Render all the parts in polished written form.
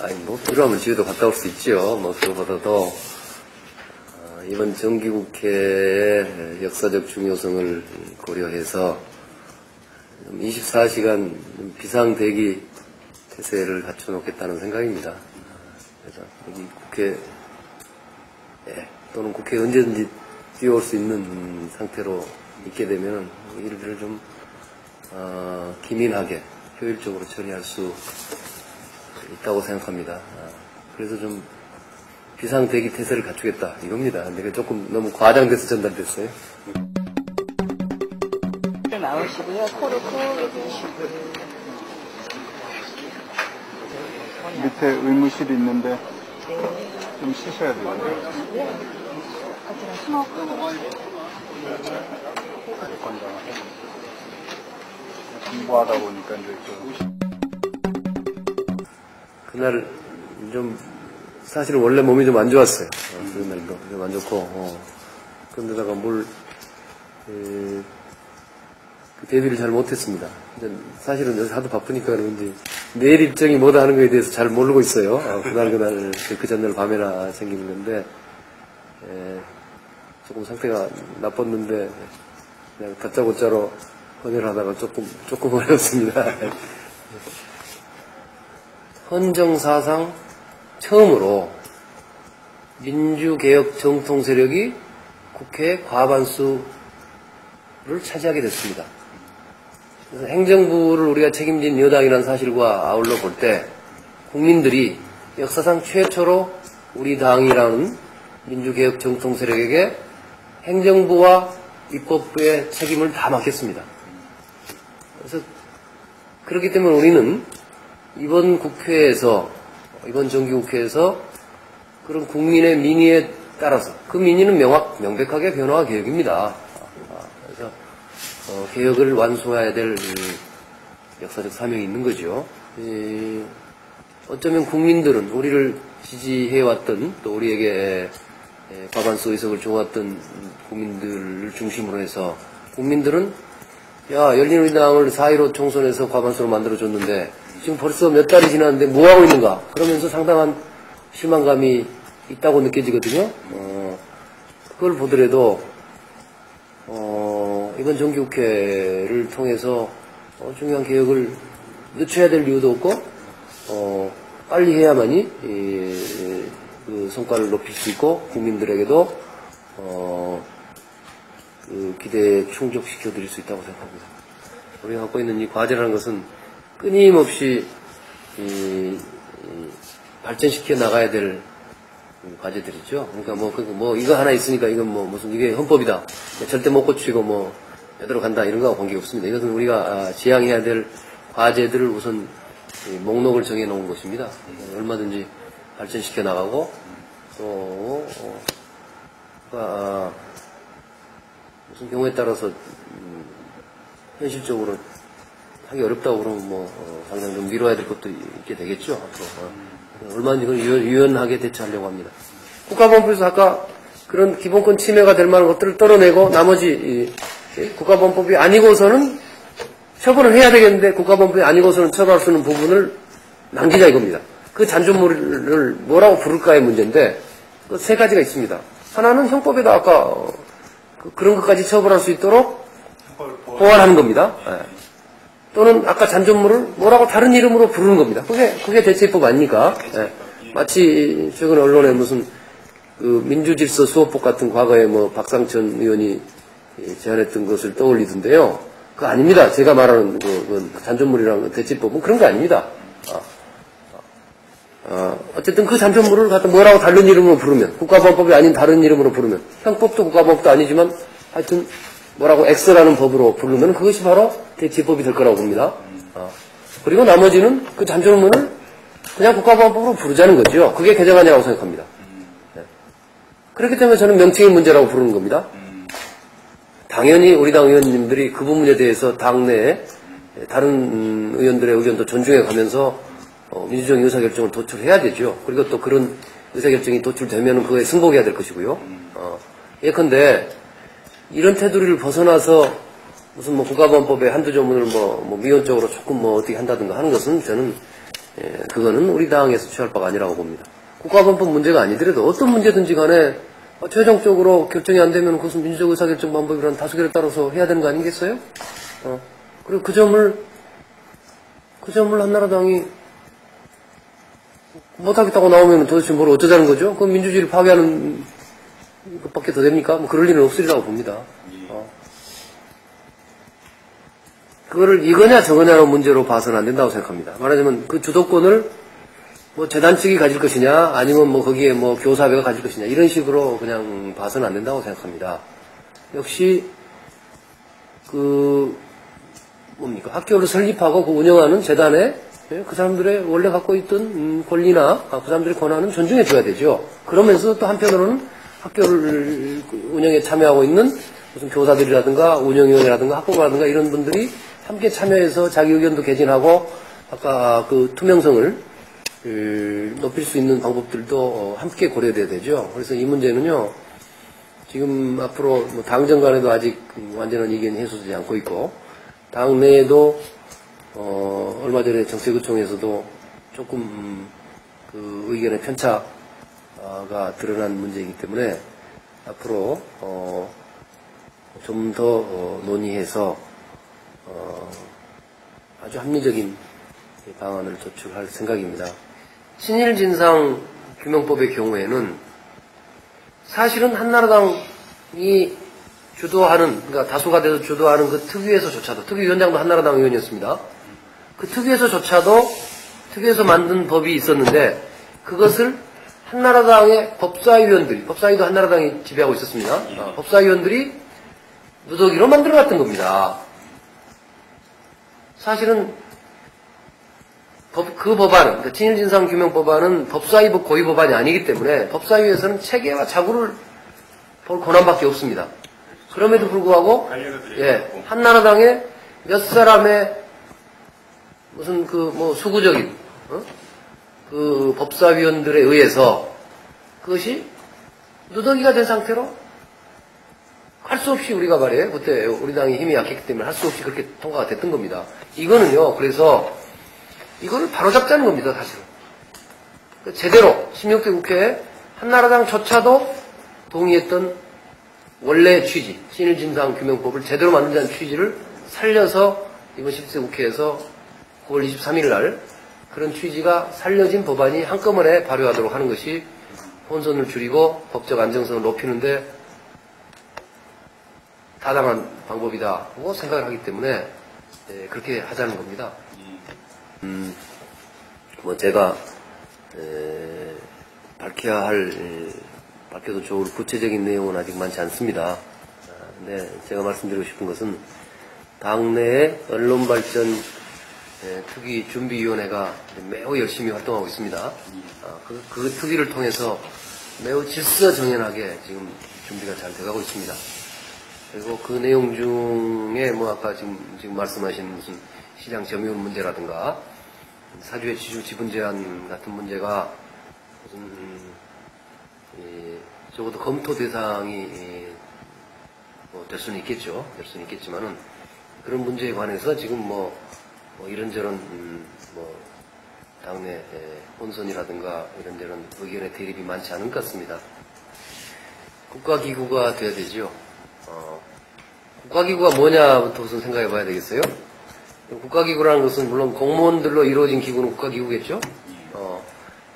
아니, 뭐, 필요하면 집에도 갔다 올 수 있죠. 뭐, 그거보다도, 이번 정기국회의 역사적 중요성을 고려해서 24시간 비상대기 태세를 갖춰놓겠다는 생각입니다. 그래서 여기 국회, 또는 국회에 언제든지 뛰어올 수 있는 상태로 있게 되면 일들을 좀, 기민하게, 효율적으로 처리할 수 있다고 생각합니다. 그래서 좀 비상대기 태세를 갖추겠다 이겁니다. 근데 조금 너무 과장돼서 전달됐어요. 나오시고요. 코를 크게 들으시고. 밑에 의무실이 있는데 좀 쉬셔야 돼요. 어디랑 숨어가고. 공부하다 보니까 이제 그날 좀 사실은 원래 몸이 좀 안 좋았어요. 그날도 좀 안 좋고 그런데다가 그 데뷔를 잘 못했습니다. 사실은 여기서 하도 바쁘니까 그런지 내일 일정이 뭐다 하는 거에 대해서 잘 모르고 있어요. 그날 그 전날 밤에나 생기는 건데 조금 상태가 나빴는데 그냥 다짜고짜로 헌혈을 하다가 조금 어렵습니다. 헌정사상 처음으로 민주개혁 정통 세력이 국회 과반수를 차지하게 됐습니다. 그래서 행정부를 우리가 책임진 여당이라는 사실과 아울러 볼 때 국민들이 역사상 최초로 우리 당이라는 민주개혁 정통 세력에게 행정부와 입법부의 책임을 다 맡겼습니다. 그래서 그렇기 때문에 우리는 이번 정기국회에서 그런 국민의 민의에 따라서 그 민의는 명백하게 변화와 개혁입니다. 그래서 개혁을 완수해야 될 역사적 사명이 있는 거죠. 어쩌면 국민들은 우리를 지지해왔던 또 우리에게 과반수 의석을 줘왔던 국민들을 중심으로 해서 국민들은 열린우리당을 4.15 총선에서 과반수로 만들어줬는데 지금 벌써 몇 달이 지났는데 뭐하고 있는가? 그러면서 상당한 실망감이 있다고 느껴지거든요. 그걸 보더라도 이번 정기국회를 통해서 중요한 개혁을 늦춰야 될 이유도 없고 빨리 해야만이 그 성과를 높일 수 있고 국민들에게도 그 기대에 충족시켜 드릴 수 있다고 생각합니다. 우리가 갖고 있는 이 과제라는 것은 끊임없이 발전시켜 나가야 될 과제들이죠. 그러니까 이거 하나 있으니까 이건 무슨 이게 헌법이다. 절대 못 고치고 여대로 간다 이런 거하고 관계가 없습니다. 이것은 우리가 지향해야 될 과제들을 우선 목록을 정해 놓은 것입니다. 얼마든지 발전시켜 나가고 또 무슨 경우에 따라서 현실적으로 하기 어렵다고 그러면 당장 좀 미뤄야 될 것도 있게 되겠죠. 앞으로. 얼마든지 그걸 유연하게 대처하려고 합니다. 국가본법에서 아까 그런 기본권 침해가 될 만한 것들을 떨어내고 나머지 국가본법이 아니고서는 처벌을 해야 되겠는데 국가본법이 아니고서는 처벌할 수 있는 부분을 남기자 이겁니다. 그 잔존물을 뭐라고 부를까의 문제인데 그 세 가지가 있습니다. 하나는 형법에다 아까 그런 것까지 처벌할 수 있도록 보완하는 겁니다. 또는 아까 잔존물을 뭐라고 다른 이름으로 부르는 겁니다. 그게 대체입법 아닙니까? 마치 최근 언론에 무슨 그 민주질서 수호법 같은 과거에 박상천 의원이 제안했던 것을 떠올리던데요. 그거 아닙니다. 제가 말하는 그 잔존물이랑 대체입법은 그런 거 아닙니다. 어쨌든 그 잔존물을 갖다 뭐라고 다른 이름으로 부르면 국가본법이 아닌 다른 이름으로 부르면 형법도 국가본법도 아니지만 하여튼 뭐라고 X라는 법으로 부르면 그것이 바로 대체법이 될 거라고 봅니다. 그리고 나머지는 그 잔존물을 그냥 국가본법으로 부르자는 거죠. 그게 개정안이라고 생각합니다. 그렇기 때문에 저는 명칭의 문제라고 부르는 겁니다. 당연히 우리 당 의원님들이 그 부분에 대해서 당내에 다른 의원들의 의견도 존중해 가면서 민주적인 의사결정을 도출해야 되죠. 그리고 또 그런 의사결정이 도출되면 그거에 승복해야 될 것이고요. 예컨대 이런 테두리를 벗어나서 무슨 국가보안법의 한두 조문을 미온적으로 조금 어떻게 한다든가 하는 것은 저는 그거는 우리 당에서 취할 바가 아니라고 봅니다. 국가본법 문제가 아니더라도 어떤 문제든지 간에 최종적으로 결정이 안 되면 그것은 민주적 의사결정 방법이라는 다수결에 따라서 해야 되는 거 아니겠어요? 그리고 그 점을 한나라당이 못하겠다고 나오면 도대체 뭘 어쩌자는 거죠? 그럼 민주주의를 파괴하는 것밖에 더 됩니까? 뭐 그럴 일은 없으리라고 봅니다. 그거를 이거냐 저거냐는 문제로 봐서는 안 된다고 생각합니다. 말하자면 그 주도권을 뭐 재단 측이 가질 것이냐 아니면 뭐 거기에 뭐 교사회가 가질 것이냐 이런 식으로 그냥 봐서는 안 된다고 생각합니다. 역시 그 뭡니까 학교를 설립하고 그 운영하는 재단에 그 사람들의 원래 갖고 있던 권리나 그 사람들의 권한은 존중해 줘야 되죠. 그러면서 또 한편으로는 학교를 운영에 참여하고 있는 무슨 교사들이라든가 운영위원이라든가 학부모라든가 이런 분들이 함께 참여해서 자기 의견도 개진하고 아까 그 투명성을 높일 수 있는 방법들도 함께 고려돼야 되죠. 그래서 이 문제는요, 지금 앞으로 뭐 당정 간에도 아직 완전한 의견이 해소되지 않고 있고, 당 내에도 얼마 전에 정책의총에서도 조금 그 의견의 편차가 드러난 문제이기 때문에 앞으로 좀 더 논의해서 아주 합리적인 방안을 도출할 생각입니다. 친일진상규명법의 경우에는 사실은 한나라당이 주도하는, 그러니까 다수가 돼서 주도하는 그 특위에서조차도, 특위위원장도 한나라당 의원이었습니다. 그 특위에서 만든 법이 있었는데 그것을 한나라당의 법사위원들이, 법사위도 한나라당이 지배하고 있었습니다. 법사위원들이 누더기로 만들어놨던 겁니다. 사실은 그 법안은, 그러니까 친일진상규명법안은 법사위법 고위법안이 아니기 때문에 법사위에서는 체계와 자구를 볼 권한밖에 없습니다. 그럼에도 불구하고 한나라당의 몇 사람의 무슨 그 뭐 수구적인 그 법사위원들에 의해서 그것이 누더기가 된 상태로 할 수 없이 우리가 말이에요. 그때 우리 당이 힘이 약했기 때문에 할 수 없이 그렇게 통과가 됐던 겁니다. 이거는요, 그래서 이거를 바로잡자는 겁니다, 사실은. 제대로 16대 국회에 한나라당조차도 동의했던 원래 취지, 친일진상규명법을 제대로 만들자는 취지를 살려서 이번 17대 국회에서 9월 23일 날 그런 취지가 살려진 법안이 한꺼번에 발효하도록 하는 것이 혼선을 줄이고 법적 안정성을 높이는데 타당한 방법이다고 생각을 하기 때문에 그렇게 하자는 겁니다. 뭐 제가 밝혀도 좋을 구체적인 내용은 아직 많지 않습니다. 근데 제가 말씀드리고 싶은 것은 당내의 언론발전 특위 준비위원회가 매우 열심히 활동하고 있습니다. 그 특위를 통해서 매우 질서정연하게 지금 준비가 잘 돼가고 있습니다. 그리고 그 내용 중에 뭐 아까 지금 말씀하신 무슨 시장 점유율 문제라든가 사주의 지분 제한 같은 문제가 무슨 적어도 검토 대상이 될 수는 있겠죠. 될 수는 있겠지만은 그런 문제에 관해서 지금 뭐 이런저런 뭐 당내 혼선이라든가 이런저런 의견의 대립이 많지 않은 것 같습니다. 국가기구가 돼야 되죠. 국가기구가 뭐냐부터 우선 생각해 봐야 되겠어요. 국가기구라는 것은 물론 공무원들로 이루어진 기구는 국가기구겠죠.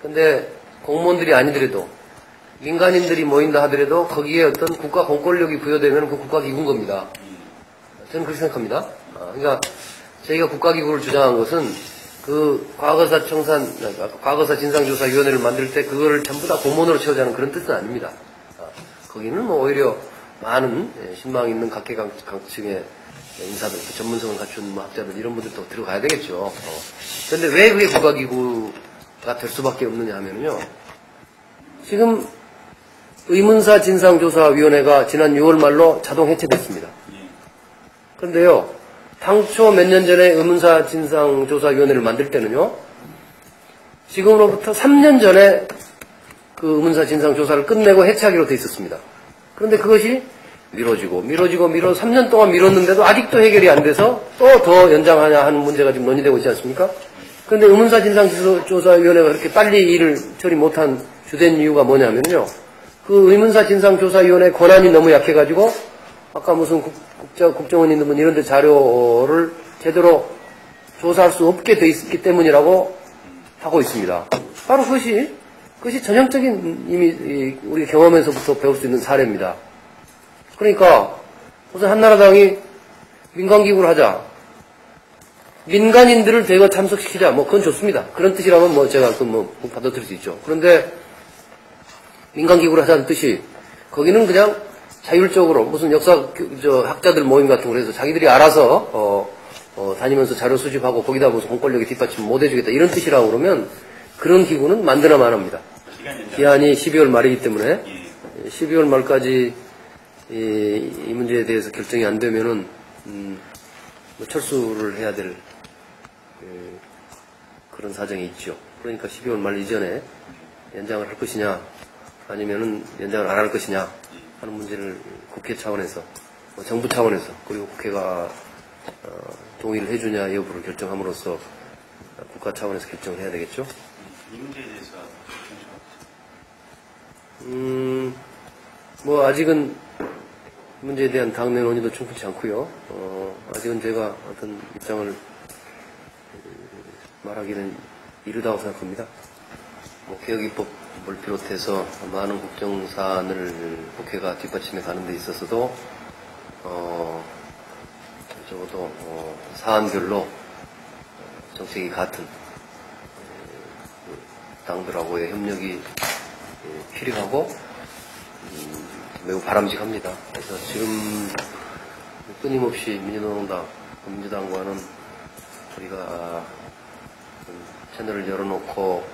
근데 공무원들이 아니더라도 민간인들이 모인다 하더라도 거기에 어떤 국가 공권력이 부여되면 그 국가기구인 겁니다. 저는 그렇게 생각합니다. 그러니까 저희가 국가기구를 주장한 것은 그 과거사 진상조사위원회를 만들 때 그거를 전부 다 공무원으로 채우자는 그런 뜻은 아닙니다. 거기는 뭐 오히려 많은 신망 있는 각계각층의 인사들, 전문성을 갖춘 뭐 학자들 이런 분들도 들어가야 되겠죠. 그런데 왜 그게 국가기구가 될 수밖에 없느냐 하면요. 지금 의문사 진상조사위원회가 지난 6월 말로 자동 해체됐습니다. 그런데요, 당초 몇 년 전에 의문사 진상조사위원회를 만들 때는요, 지금으로부터 3년 전에 그 의문사 진상조사를 끝내고 해체하기로 돼 있었습니다. 그런데 그것이 미뤄지고 3년 동안 미뤘는데도 아직도 해결이 안 돼서 또 더 연장하냐 하는 문제가 지금 논의되고 있지 않습니까? 그런데 의문사 진상조사위원회가 그렇게 빨리 일을 처리 못한 주된 이유가 뭐냐면요. 그 의문사 진상조사위원회 권한이 너무 약해가지고 아까 무슨 국정원이든 뭐 이런 데 자료를 제대로 조사할 수 없게 돼 있기 때문이라고 하고 있습니다. 바로 그것이 전형적인 이미 우리 경험에서부터 배울 수 있는 사례입니다. 그러니까 우선 한나라당이 민간기구를 하자. 민간인들을 대거 참석시키자. 뭐 그건 좋습니다. 그런 뜻이라면 뭐 제가 받아들일 수 있죠. 그런데 민간기구를 하자는 뜻이 거기는 그냥 자율적으로 무슨 학자들 모임 같은 걸 해서 자기들이 알아서 다니면서 자료 수집하고 거기다 무슨 공권력이 뒷받침 못 해주겠다 이런 뜻이라고 그러면 그런 기구는 만드나 마나입니다. 기한이 12월 말이기 때문에 12월 말까지 이 문제에 대해서 결정이 안 되면은 뭐 철수를 해야 될 그런 사정이 있죠. 그러니까 12월 말 이전에 연장을 할 것이냐 아니면은 연장을 안 할 것이냐 하는 문제를 국회 차원에서 정부 차원에서 그리고 국회가 동의를 해주냐 여부를 결정함으로써 국가 차원에서 결정을 해야 되겠죠. 이 문제에 대해서 뭐 아직은 문제에 대한 당내 논의도 충분치 않고요. 아직은 제가 어떤 입장을 말하기는 이르다고 생각합니다. 뭐 개혁입법을 비롯해서 많은 국정사안을 국회가 뒷받침해 가는 데 있어서도 적어도 사안별로 정책이 같은 당들하고의 협력이 필요하고 매우 바람직합니다. 그래서 지금 끊임없이 민주노동당, 민주당과는 우리가 채널을 열어놓고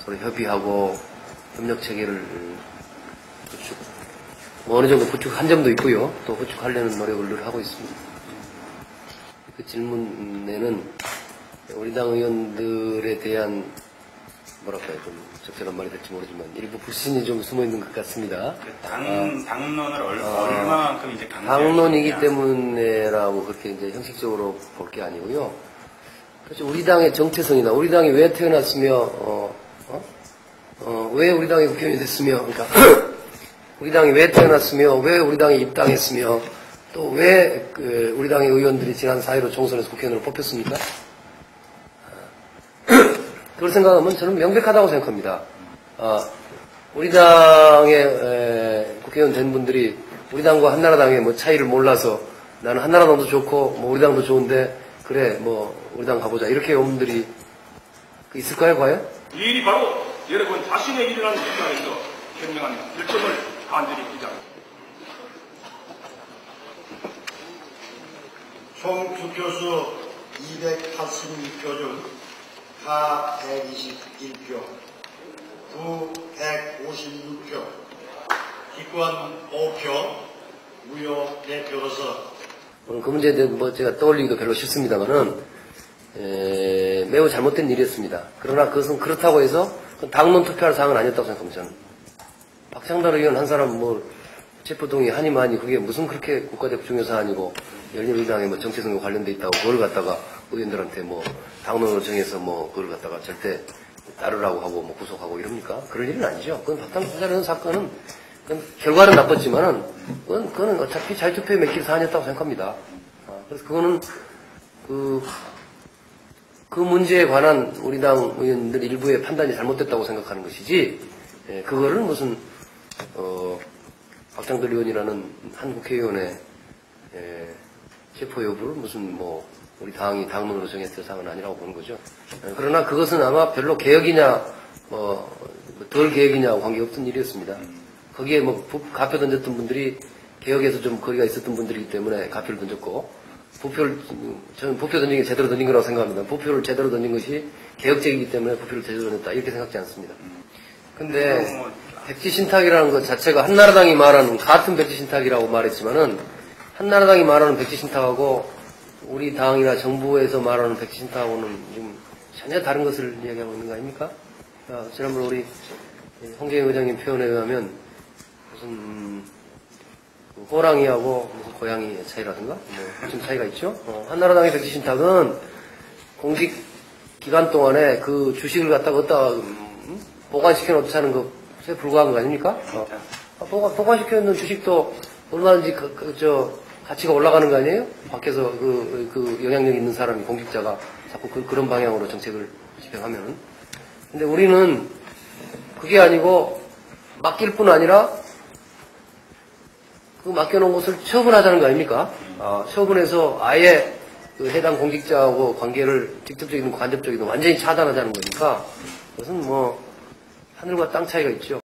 서로 협의하고 협력 체계를 어느 정도 구축한 점도 있고요. 또 구축하려는 노력을 늘 하고 있습니다. 그 질문에는 우리 당 의원들에 대한 뭐랄까요, 좀 적절한 말이 될지 모르지만 일부 불신이 좀 숨어 있는 것 같습니다. 당론을 얼마만큼 이제 당론이기 때문에라고 그렇게 이제 형식적으로 볼 게 아니고요. 그렇죠. 우리 당의 정체성이나 우리 당이 왜 태어났으며 왜 우리 당이 국회의원이 됐으며, 그러니까 우리 당이 왜 태어났으며 왜 우리 당이 입당했으며 또 왜 우리 당의 의원들이 지난 4.15 총선에서 국회의원으로 뽑혔습니까? 그걸 생각하면 저는 명백하다고 생각합니다. 우리 당의 국회의원 된 분들이 우리 당과 한나라당의 뭐 차이를 몰라서 나는 한나라당도 좋고 뭐 우리 당도 좋은데 그래 뭐 우리 당 가보자 이렇게 온 분들이 있을까요 과연? 이 일이 바로 여러분 자신의 일이라는 입장에서 현명한 결정을 간절히 기대합니다. 총 투표수 286표 중 가 121표, 부 156표, 기권 5표, 무효 4표로서 그 문제에 대해 뭐 제가 떠올리기도 별로 싫습니다만은 매우 잘못된 일이었습니다. 그러나 그것은 그렇다고 해서 당론 투표할 사항은 아니었다고 생각합니다. 저는. 박창달 의원 한 사람 뭐 체포동의 하니마니 그게 무슨 그렇게 국가적 중요 사안이고 열린우리당의 뭐 정체성과 관련돼 있다고 그걸 갖다가 의원들한테 뭐 당론을 정해서 뭐 그걸 갖다가 절대 따르라고 하고 뭐 구속하고 이럽니까? 그럴 일은 아니죠. 그건 박창달 의원 사건은 그건 결과는 나빴지만은 그거는 어차피 자유투표에 맡길 사안이었다고 생각합니다. 그래서 그거는 그 문제에 관한 우리 당 의원들 일부의 판단이 잘못됐다고 생각하는 것이지, 그거를 무슨, 박창들 의원이라는 한 국회의원의, 체포 여부를 무슨 뭐, 우리 당이 당론으로 정했을 사항은 아니라고 보는 거죠. 그러나 그것은 아마 별로 개혁이냐, 덜 개혁이냐하고 관계없던 일이었습니다. 거기에 뭐, 가표 던졌던 분들이 개혁에서 좀 거리가 있었던 분들이기 때문에 가표를 던졌고, 저는 부표 던진 게 제대로 던진 거라고 생각합니다. 부표를 제대로 던진 것이 개혁적이기 때문에 부표를 제대로 던졌다. 이렇게 생각지 않습니다. 근데, 백지신탁이라는 것 자체가 한나라당이 말하는, 같은 백지신탁이라고 말했지만은, 한나라당이 말하는 백지신탁하고, 우리 당이나 정부에서 말하는 백지신탁하고는 지금 전혀 다른 것을 이야기하고 있는 거 아닙니까? 지난번 우리 홍재영 의장님 표현에 의하면, 무슨, 호랑이하고 무슨 고양이의 차이라든가 뭐 무슨 차이가 있죠. 한나라당의 백지신탁은 공직 기간 동안에 그 주식을 갖다가 어디다 보관시켜 놓자는 것에 불과한 거 아닙니까? 보관시켜 놓는 주식도 얼마든지 가치가 올라가는 거 아니에요? 밖에서 그 영향력 있는 사람이, 공직자가 자꾸 그런 방향으로 정책을 집행하면은. 근데 우리는 그게 아니고 맡길 뿐 아니라 그 맡겨놓은 것을 처분하자는 거 아닙니까? 처분해서 아예 그 해당 공직자하고 관계를 직접적이든 간접적이든 완전히 차단하자는 거니까 그것은 뭐 하늘과 땅 차이가 있죠.